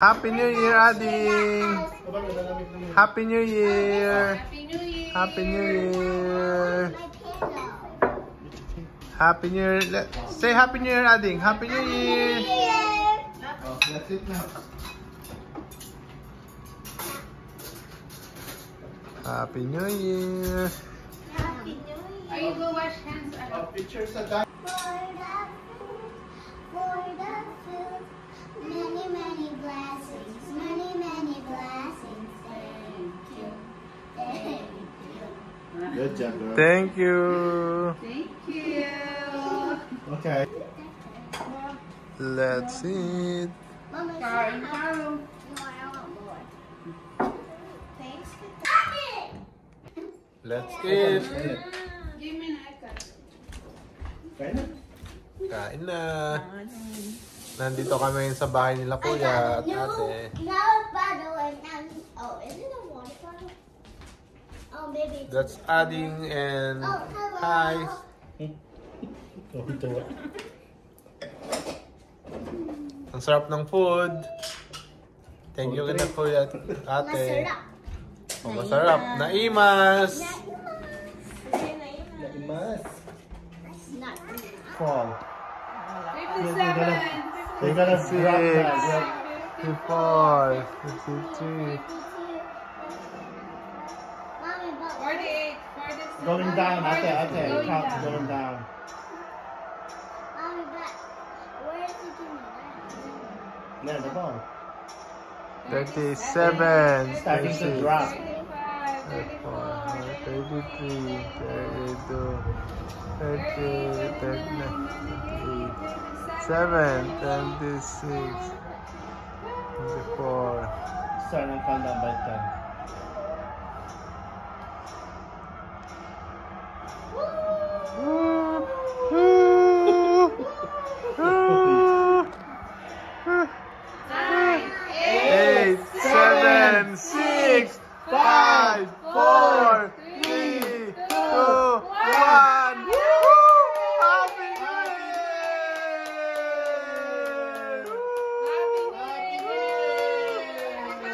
Happy New Year, Ading! Happy New Year! Happy New Year! Happy New Year! Say Happy New Year, Ading! Happy New Year! Oh, that's it now. Happy New Year! Happy New Year! Are you go wash hands? Pictures of that. Many, many blessings, many, many blessings. Thank you. Thank you. Good job, girl. Thank you! Thank you. Okay. Let's eat! Mama, Kain tayo. no, I want more. Thanks. Let's eat! Give me an icon. Kaya na. Kain na! Nandito kami ngayon sa bahay nila kuya at ate. No bottle and oh, is it a water bottle? Oh, maybe. That's Ading and Oh, hello. hi! Oh, ito. Ang sarap ng food! Thank you na kuya at ate. Masarap. Oh, masarap! Naimas! Mas. Not Fall. 57. They're gonna drop that. 54, 53. Mommy, but 48. 47. Going down, ate. Going Count down. going down. Mommy, but where is it in the There, the ball. 37, Starting to 36, drop. 35. 34, 33, 32, 33, 39, 38, 7, 26, 24. Start and count down by 10. Nine, 8, 7, 6, 5, 4, 3, 2, 1.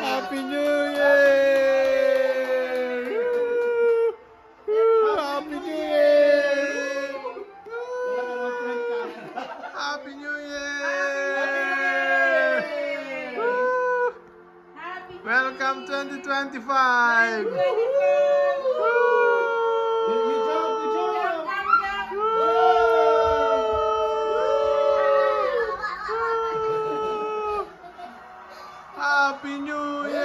Happy New Year! Happy New Year! Happy New Year! Happy New Year! Happy Welcome 2025! You jump, you jump. Happy New Year!